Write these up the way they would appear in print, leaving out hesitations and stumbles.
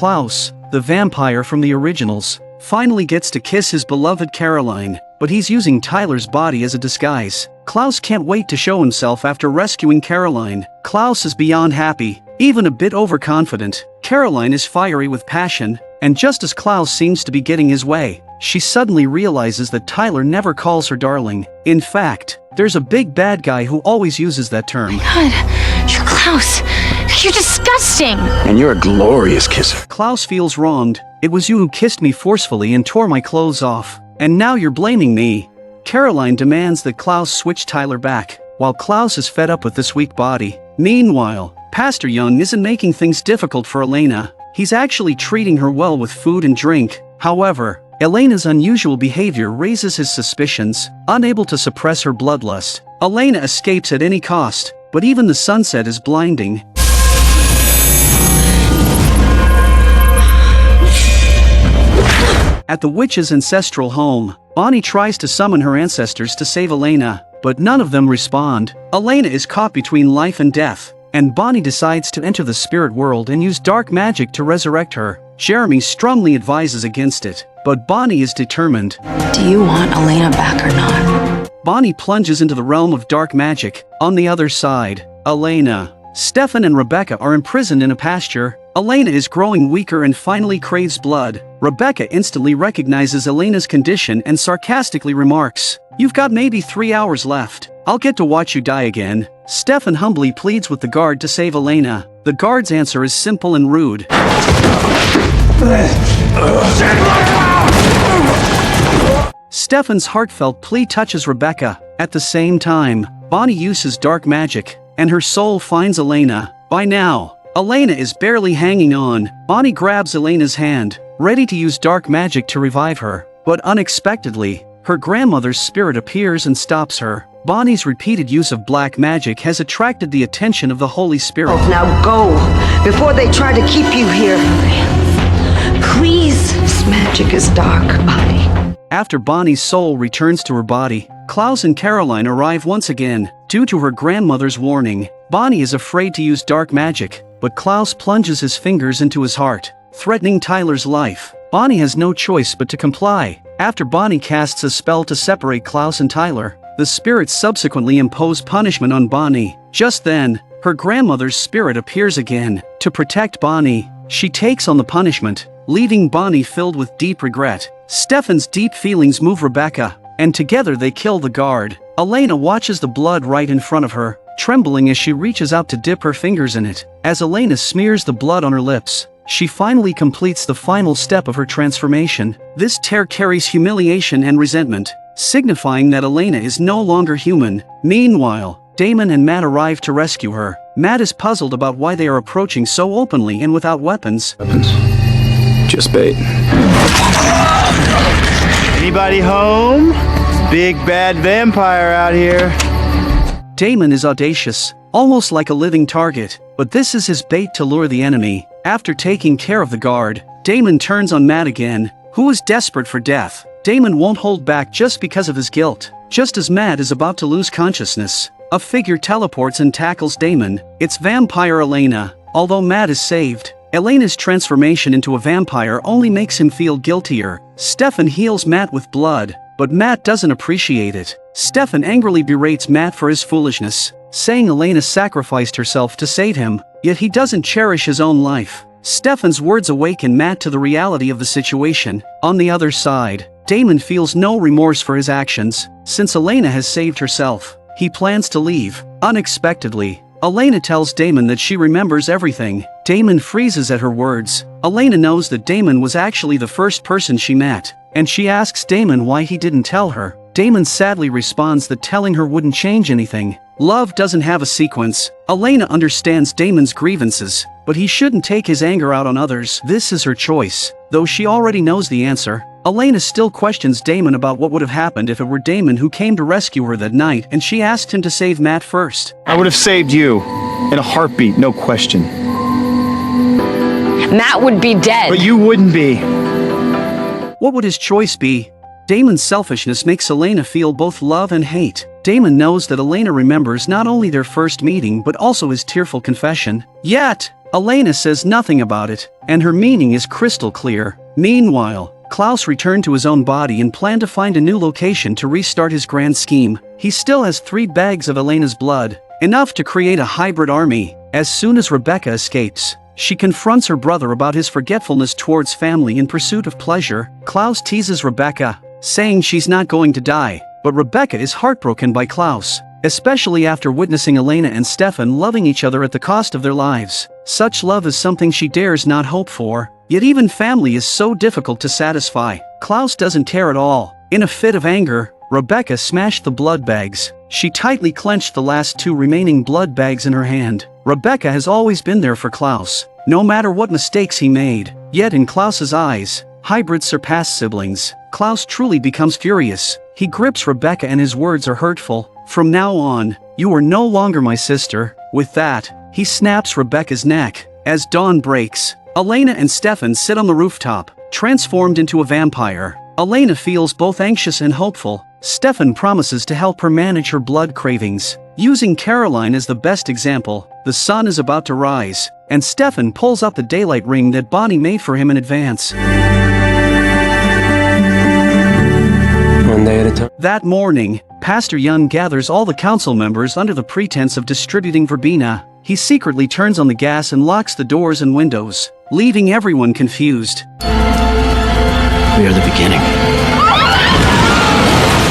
Klaus, the vampire from the originals, finally gets to kiss his beloved Caroline, but he's using Tyler's body as a disguise. Klaus can't wait to show himself after rescuing Caroline. Klaus is beyond happy, even a bit overconfident. Caroline is fiery with passion, and just as Klaus seems to be getting his way, she suddenly realizes that Tyler never calls her darling. In fact, there's a big bad guy who always uses that term. God, you're Klaus. You're disgusting. And you're a glorious kisser. Klaus feels wronged. It was you who kissed me forcefully and tore my clothes off. And now you're blaming me. Caroline demands that Klaus switch Tyler back, while Klaus is fed up with this weak body. Meanwhile, Pastor Young isn't making things difficult for Elena. He's actually treating her well with food and drink. However, Elena's unusual behavior raises his suspicions. Unable to suppress her bloodlust, Elena escapes at any cost, but even the sunset is blinding. At the witch's ancestral home, Bonnie tries to summon her ancestors to save Elena, but none of them respond. Elena is caught between life and death, and Bonnie decides to enter the spirit world and use dark magic to resurrect her. Jeremy strongly advises against it, but Bonnie is determined. Do you want Elena back or not? Bonnie plunges into the realm of dark magic. On the other side, Elena, Stefan and Rebekah are imprisoned in a pasture. Elena is growing weaker and finally craves blood. Rebekah instantly recognizes Elena's condition and sarcastically remarks, "You've got maybe 3 hours left. I'll get to watch you die again." Stefan humbly pleads with the guard to save Elena. The guard's answer is simple and rude. Stefan's heartfelt plea touches Rebekah. At the same time, Bonnie uses dark magic, and her soul finds Elena. By now, Elena is barely hanging on. Bonnie grabs Elena's hand, ready to use dark magic to revive her. But unexpectedly, her grandmother's spirit appears and stops her. Bonnie's repeated use of black magic has attracted the attention of the Holy Spirit. Now go, before they try to keep you here. Please. This magic is dark, Bonnie. After Bonnie's soul returns to her body, Klaus and Caroline arrive once again. Due to her grandmother's warning, Bonnie is afraid to use dark magic, but Klaus plunges his fingers into his heart, threatening Tyler's life. Bonnie has no choice but to comply. After Bonnie casts a spell to separate Klaus and Tyler, the spirits subsequently impose punishment on Bonnie. Just then, her grandmother's spirit appears again. To protect Bonnie, she takes on the punishment, leaving Bonnie filled with deep regret. Stefan's deep feelings move Rebekah, and together they kill the guard. Elena watches the blood right in front of her, trembling as she reaches out to dip her fingers in it. As Elena smears the blood on her lips, she finally completes the final step of her transformation. This tear carries humiliation and resentment, signifying that Elena is no longer human. Meanwhile, Damon and Matt arrive to rescue her. Matt is puzzled about why they are approaching so openly and without weapons. Just bait. Anybody home? Big bad vampire out here. Damon is audacious, almost like a living target, but this is his bait to lure the enemy. After taking care of the guard, Damon turns on Matt again, who is desperate for death. Damon won't hold back just because of his guilt. Just as Matt is about to lose consciousness, a figure teleports and tackles Damon. It's vampire Elena. Although Matt is saved, Elena's transformation into a vampire only makes him feel guiltier. Stefan heals Matt with blood, but Matt doesn't appreciate it. Stefan angrily berates Matt for his foolishness, saying Elena sacrificed herself to save him, yet he doesn't cherish his own life. Stefan's words awaken Matt to the reality of the situation. On the other side, Damon feels no remorse for his actions. Since Elena has saved herself, he plans to leave. Unexpectedly, Elena tells Damon that she remembers everything. Damon freezes at her words. Elena knows that Damon was actually the first person she met, and she asks Damon why he didn't tell her. Damon sadly responds that telling her wouldn't change anything. Love doesn't have a sequence. Elena understands Damon's grievances, but he shouldn't take his anger out on others. This is her choice. Though she already knows the answer, Elena still questions Damon about what would have happened if it were Damon who came to rescue her that night, and she asked him to save Matt first. I would have saved you. In a heartbeat, no question. Matt would be dead. But you wouldn't be. What would his choice be? Damon's selfishness makes Elena feel both love and hate. Damon knows that Elena remembers not only their first meeting but also his tearful confession. Yet, Elena says nothing about it, and her meaning is crystal clear. Meanwhile, Klaus returned to his own body and planned to find a new location to restart his grand scheme. He still has 3 bags of Elena's blood, enough to create a hybrid army. As soon as Rebekah escapes, she confronts her brother about his forgetfulness towards family in pursuit of pleasure. Klaus teases Rebekah, saying she's not going to die, but Rebekah is heartbroken by Klaus, especially after witnessing Elena and Stefan loving each other at the cost of their lives. Such love is something she dares not hope for, yet even family is so difficult to satisfy. Klaus doesn't care at all. In a fit of anger, Rebekah smashed the blood bags. She tightly clenched the last 2 remaining blood bags in her hand. Rebekah has always been there for Klaus, no matter what mistakes he made. Yet in Klaus's eyes, hybrids surpass siblings. Klaus truly becomes furious. He grips Rebekah and his words are hurtful. "From now on, you are no longer my sister." With that, he snaps Rebekah's neck. As dawn breaks, Elena and Stefan sit on the rooftop, transformed into a vampire. Elena feels both anxious and hopeful. Stefan promises to help her manage her blood cravings. Using Caroline as the best example, the sun is about to rise, and Stefan pulls out the daylight ring that Bonnie made for him in advance. One day at a time. That morning, Pastor Young gathers all the council members under the pretense of distributing verbena. He secretly turns on the gas and locks the doors and windows, leaving everyone confused. We are the beginning.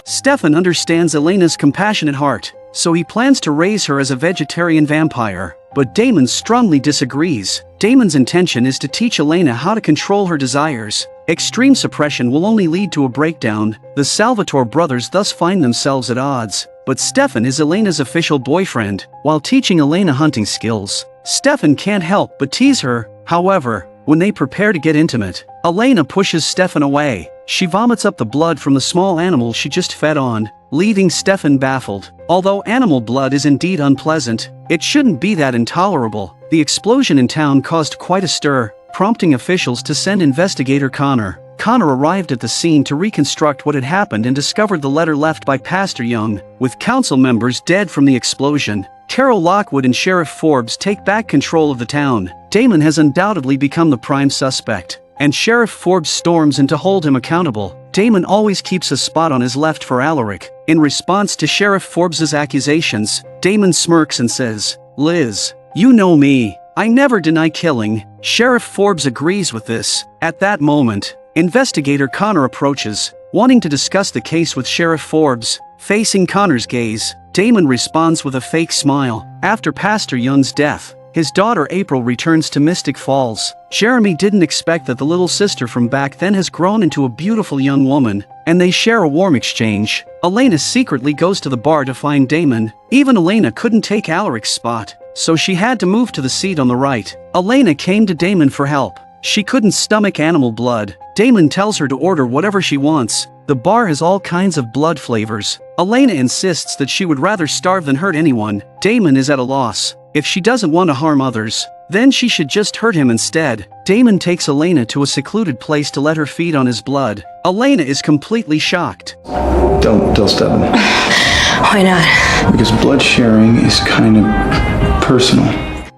Stefan understands Elena's compassionate heart, so he plans to raise her as a vegetarian vampire. But Damon strongly disagrees. Damon's intention is to teach Elena how to control her desires. Extreme suppression will only lead to a breakdown. The Salvatore brothers thus find themselves at odds. But Stefan is Elena's official boyfriend. While teaching Elena hunting skills, Stefan can't help but tease her. However, when they prepare to get intimate, Elena pushes Stefan away. She vomits up the blood from the small animal she just fed on, leaving Stefan baffled. Although animal blood is indeed unpleasant, it shouldn't be that intolerable. The explosion in town caused quite a stir, prompting officials to send investigator Connor. Connor arrived at the scene to reconstruct what had happened and discovered the letter left by Pastor Young. With council members dead from the explosion, Carol Lockwood and Sheriff Forbes take back control of the town. Damon has undoubtedly become the prime suspect, and Sheriff Forbes storms in to hold him accountable. Damon always keeps a spot on his left for Alaric. In response to Sheriff Forbes' accusations, Damon smirks and says, "Liz, you know me. I never deny killing." Sheriff Forbes agrees with this. At that moment, investigator Connor approaches, wanting to discuss the case with Sheriff Forbes. Facing Connor's gaze, Damon responds with a fake smile. After Pastor Young's death, his daughter April returns to Mystic Falls. Jeremy didn't expect that the little sister from back then has grown into a beautiful young woman, and they share a warm exchange. Elena secretly goes to the bar to find Damon. Even Elena couldn't take Alaric's spot, so she had to move to the seat on the right. Elena came to Damon for help. She couldn't stomach animal blood. Damon tells her to order whatever she wants. The bar has all kinds of blood flavors. Elena insists that she would rather starve than hurt anyone. Damon is at a loss. If she doesn't want to harm others, then she should just hurt him instead. Damon takes Elena to a secluded place to let her feed on his blood. Elena is completely shocked. Don't tell Stefan. Why not? Because blood sharing is kind of personal.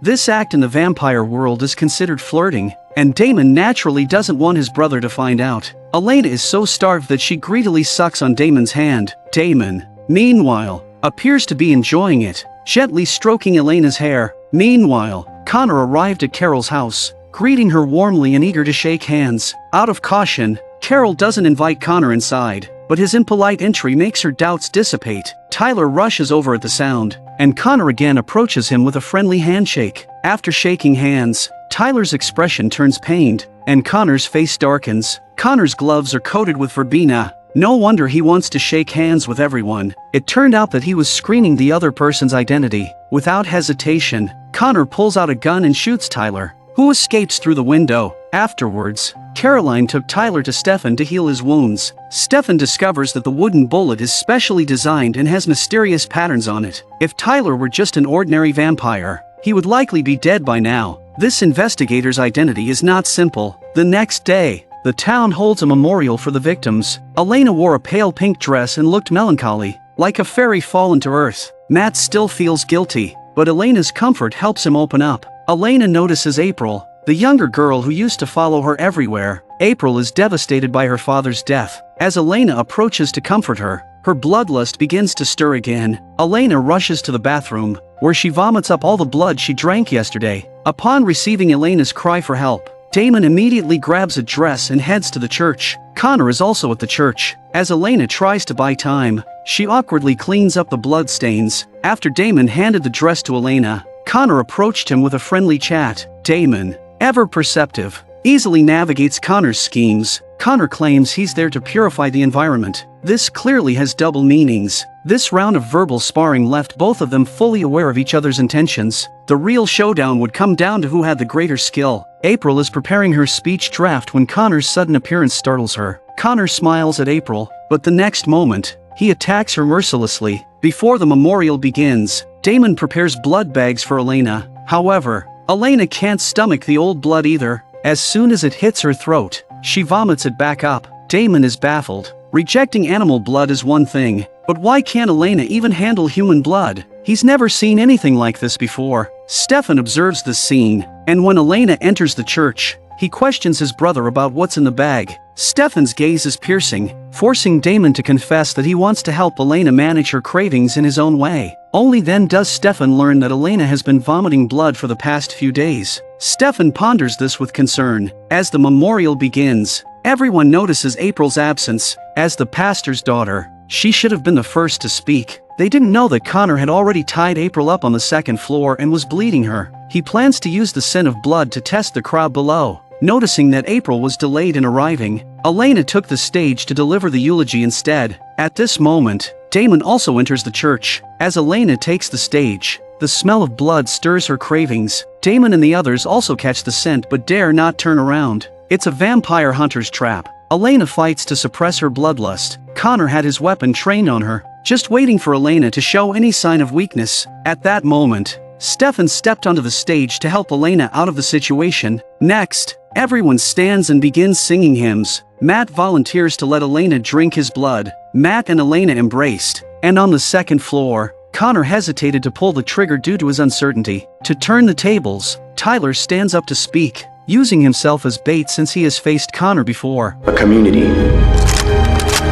This act in the vampire world is considered flirting, and Damon naturally doesn't want his brother to find out. Elena is so starved that she greedily sucks on Damon's hand. Damon, meanwhile, appears to be enjoying it, gently stroking Elena's hair. Meanwhile, Connor arrived at Carol's house, greeting her warmly and eager to shake hands. Out of caution, Carol doesn't invite Connor inside, but his impolite entry makes her doubts dissipate. Tyler rushes over at the sound, and Connor again approaches him with a friendly handshake. After shaking hands, Tyler's expression turns pained, and Connor's face darkens. Connor's gloves are coated with verbena. No wonder he wants to shake hands with everyone. It turned out that he was screening the other person's identity. Without hesitation, Connor pulls out a gun and shoots Tyler, who escapes through the window. Afterwards, Caroline took Tyler to Stefan to heal his wounds. Stefan discovers that the wooden bullet is specially designed and has mysterious patterns on it. If Tyler were just an ordinary vampire, he would likely be dead by now. This investigator's identity is not simple. The next day, the town holds a memorial for the victims. Elena wore a pale pink dress and looked melancholy, like a fairy fallen to earth. Matt still feels guilty, but Elena's comfort helps him open up. Elena notices April, the younger girl who used to follow her everywhere. April is devastated by her father's death. As Elena approaches to comfort her, her bloodlust begins to stir again. Elena rushes to the bathroom, where she vomits up all the blood she drank yesterday. Upon receiving Elena's cry for help, Damon immediately grabs a dress and heads to the church. Connor is also at the church. As Elena tries to buy time, she awkwardly cleans up the blood stains. After Damon handed the dress to Elena, Connor approached him with a friendly chat. Damon, ever perceptive, easily navigates Connor's schemes. Connor claims he's there to purify the environment. This clearly has double meanings. This round of verbal sparring left both of them fully aware of each other's intentions. The real showdown would come down to who had the greater skill. April is preparing her speech draft when Connor's sudden appearance startles her. Connor smiles at April, but the next moment, he attacks her mercilessly. Before the memorial begins, Damon prepares blood bags for Elena. However, Elena can't stomach the old blood either. As soon as it hits her throat, she vomits it back up. Damon is baffled. Rejecting animal blood is one thing, but why can't Elena even handle human blood? He's never seen anything like this before. Stefan observes this scene, and when Elena enters the church, he questions his brother about what's in the bag. Stefan's gaze is piercing, forcing Damon to confess that he wants to help Elena manage her cravings in his own way. Only then does Stefan learn that Elena has been vomiting blood for the past few days. Stefan ponders this with concern. As the memorial begins, everyone notices April's absence. As the pastor's daughter, she should have been the first to speak. They didn't know that Connor had already tied April up on the second floor and was bleeding her. He plans to use the scent of blood to test the crowd below. Noticing that April was delayed in arriving, Elena took the stage to deliver the eulogy instead. At this moment, Damon also enters the church. As Elena takes the stage, the smell of blood stirs her cravings. Damon and the others also catch the scent but dare not turn around. It's a vampire hunter's trap. Elena fights to suppress her bloodlust. Connor had his weapon trained on her, just waiting for Elena to show any sign of weakness. At that moment, Stefan stepped onto the stage to help Elena out of the situation. Next, everyone stands and begins singing hymns. Matt volunteers to let Elena drink his blood. Matt and Elena embraced, and on the second floor, Connor hesitated to pull the trigger due to his uncertainty. To turn the tables, Tyler stands up to speak, using himself as bait since he has faced Connor before. A community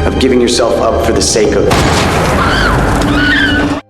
of giving yourself up for the sake of it.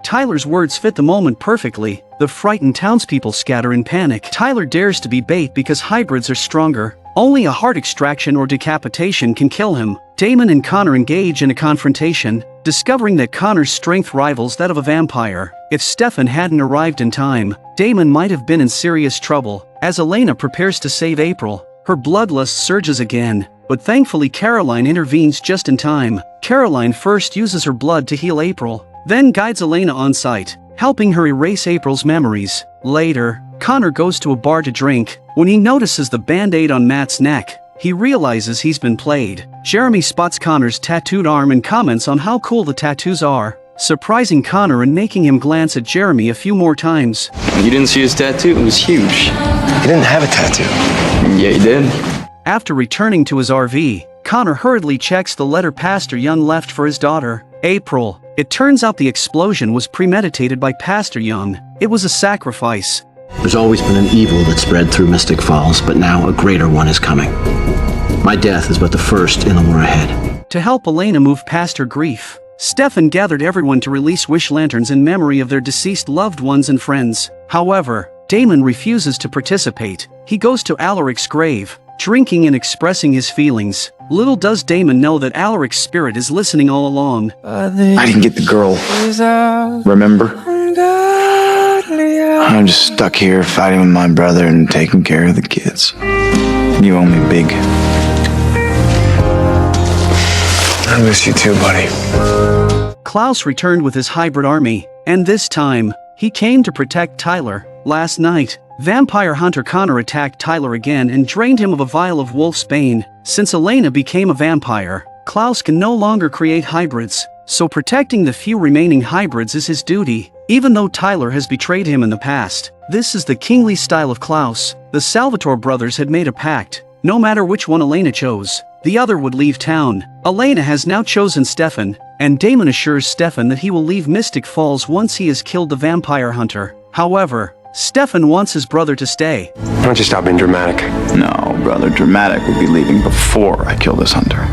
Tyler's words fit the moment perfectly. The frightened townspeople scatter in panic. Tyler dares to be bait because hybrids are stronger. Only a heart extraction or decapitation can kill him. Damon and Connor engage in a confrontation, discovering that Connor's strength rivals that of a vampire. If Stefan hadn't arrived in time, Damon might have been in serious trouble. As Elena prepares to save April, her bloodlust surges again, but thankfully Caroline intervenes just in time. Caroline first uses her blood to heal April, then guides Elena on site, helping her erase April's memories. Later, Connor goes to a bar to drink. When he notices the band-aid on Matt's neck, he realizes he's been played. Jeremy spots Connor's tattooed arm and comments on how cool the tattoos are, surprising Connor and making him glance at Jeremy a few more times. You didn't see his tattoo? It was huge. He didn't have a tattoo. Yeah, he did. After returning to his RV, Connor hurriedly checks the letter Pastor Young left for his daughter, April. It turns out the explosion was premeditated by Pastor Young. It was a sacrifice. There's always been an evil that spread through Mystic Falls, but now a greater one is coming. My death is but the first in the war ahead. To help Elena move past her grief, Stefan gathered everyone to release wish lanterns in memory of their deceased loved ones and friends. However, Damon refuses to participate. He goes to Alaric's grave, drinking and expressing his feelings. Little does Damon know that Alaric's spirit is listening all along. I didn't get the girl. Remember? I'm just stuck here fighting with my brother and taking care of the kids. You owe me big. I miss you too, buddy. Klaus returned with his hybrid army, and this time, he came to protect Tyler. Last night, vampire hunter Connor attacked Tyler again and drained him of a vial of wolf's bane. Since Elena became a vampire, Klaus can no longer create hybrids, so protecting the few remaining hybrids is his duty, even though Tyler has betrayed him in the past. This is the kingly style of Klaus. The Salvatore brothers had made a pact. No matter which one Elena chose, the other would leave town. Elena has now chosen Stefan, and Damon assures Stefan that he will leave Mystic Falls once he has killed the vampire hunter. However, Stefan wants his brother to stay. Why don't you stop being dramatic? No, brother, dramatic would be leaving before I kill this hunter.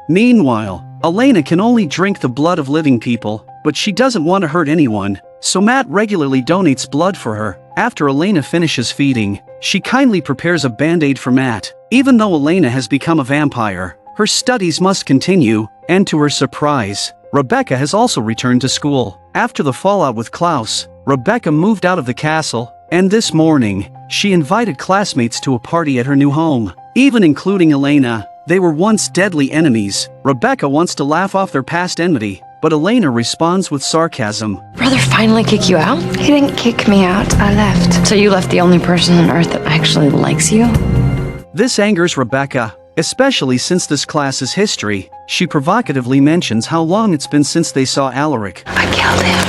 Meanwhile, Elena can only drink the blood of living people, but she doesn't want to hurt anyone, so Matt regularly donates blood for her. After Elena finishes feeding, she kindly prepares a band-aid for Matt. Even though Elena has become a vampire, her studies must continue, and to her surprise, Rebekah has also returned to school. After the fallout with Klaus, Rebekah moved out of the castle, and this morning, she invited classmates to a party at her new home, even including Elena. They were once deadly enemies. Rebekah wants to laugh off their past enmity, but Elena responds with sarcasm. Brother finally kick you out? He didn't kick me out, I left. So you left the only person on Earth that actually likes you? This angers Rebekah, especially since this class is history. She provocatively mentions how long it's been since they saw Alaric. I killed him.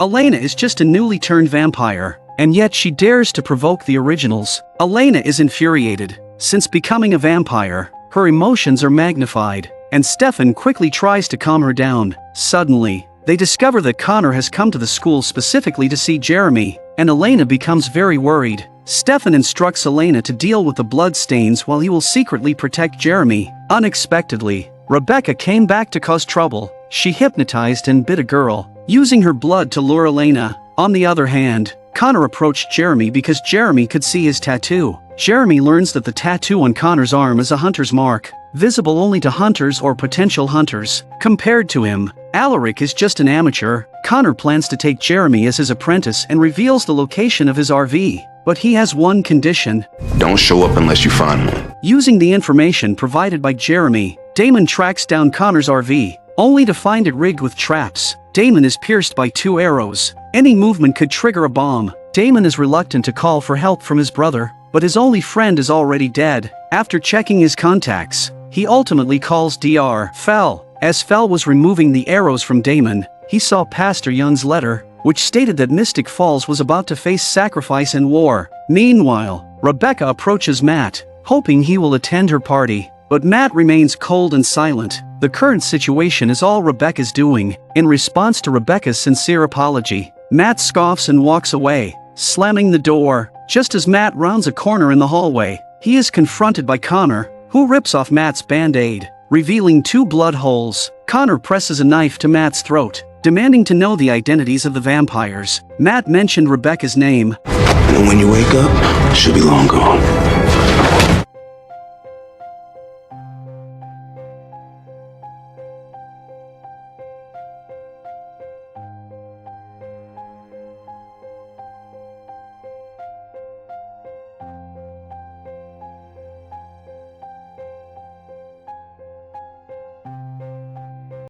Elena is just a newly turned vampire, and yet she dares to provoke the originals. Elena is infuriated. Since becoming a vampire, her emotions are magnified, and Stefan quickly tries to calm her down. Suddenly, they discover that Connor has come to the school specifically to see Jeremy, and Elena becomes very worried. Stefan instructs Elena to deal with the bloodstains while he will secretly protect Jeremy. Unexpectedly, Rebekah came back to cause trouble. She hypnotized and bit a girl, using her blood to lure Elena. On the other hand, Connor approached Jeremy because Jeremy could see his tattoo. Jeremy learns that the tattoo on Connor's arm is a hunter's mark, visible only to hunters or potential hunters. Compared to him, Alaric is just an amateur. Connor plans to take Jeremy as his apprentice and reveals the location of his RV. But he has one condition. Don't show up unless you find one. Using the information provided by Jeremy, Damon tracks down Connor's RV, only to find it rigged with traps. Damon is pierced by 2 arrows. Any movement could trigger a bomb. Damon is reluctant to call for help from his brother, but his only friend is already dead. After checking his contacts, he ultimately calls Dr. Fell. As Fell was removing the arrows from Damon, he saw Pastor Yun's letter, which stated that Mystic Falls was about to face sacrifice and war. Meanwhile, Rebekah approaches Matt, hoping he will attend her party, but Matt remains cold and silent. The current situation is all Rebekah's doing. In response to Rebekah's sincere apology, Matt scoffs and walks away, slamming the door. Just as Matt rounds a corner in the hallway, he is confronted by Connor, who rips off Matt's band-aid, revealing 2 blood holes. Connor presses a knife to Matt's throat, demanding to know the identities of the vampires. Matt mentioned Rebekah's name. And when you wake up, she'll be long gone.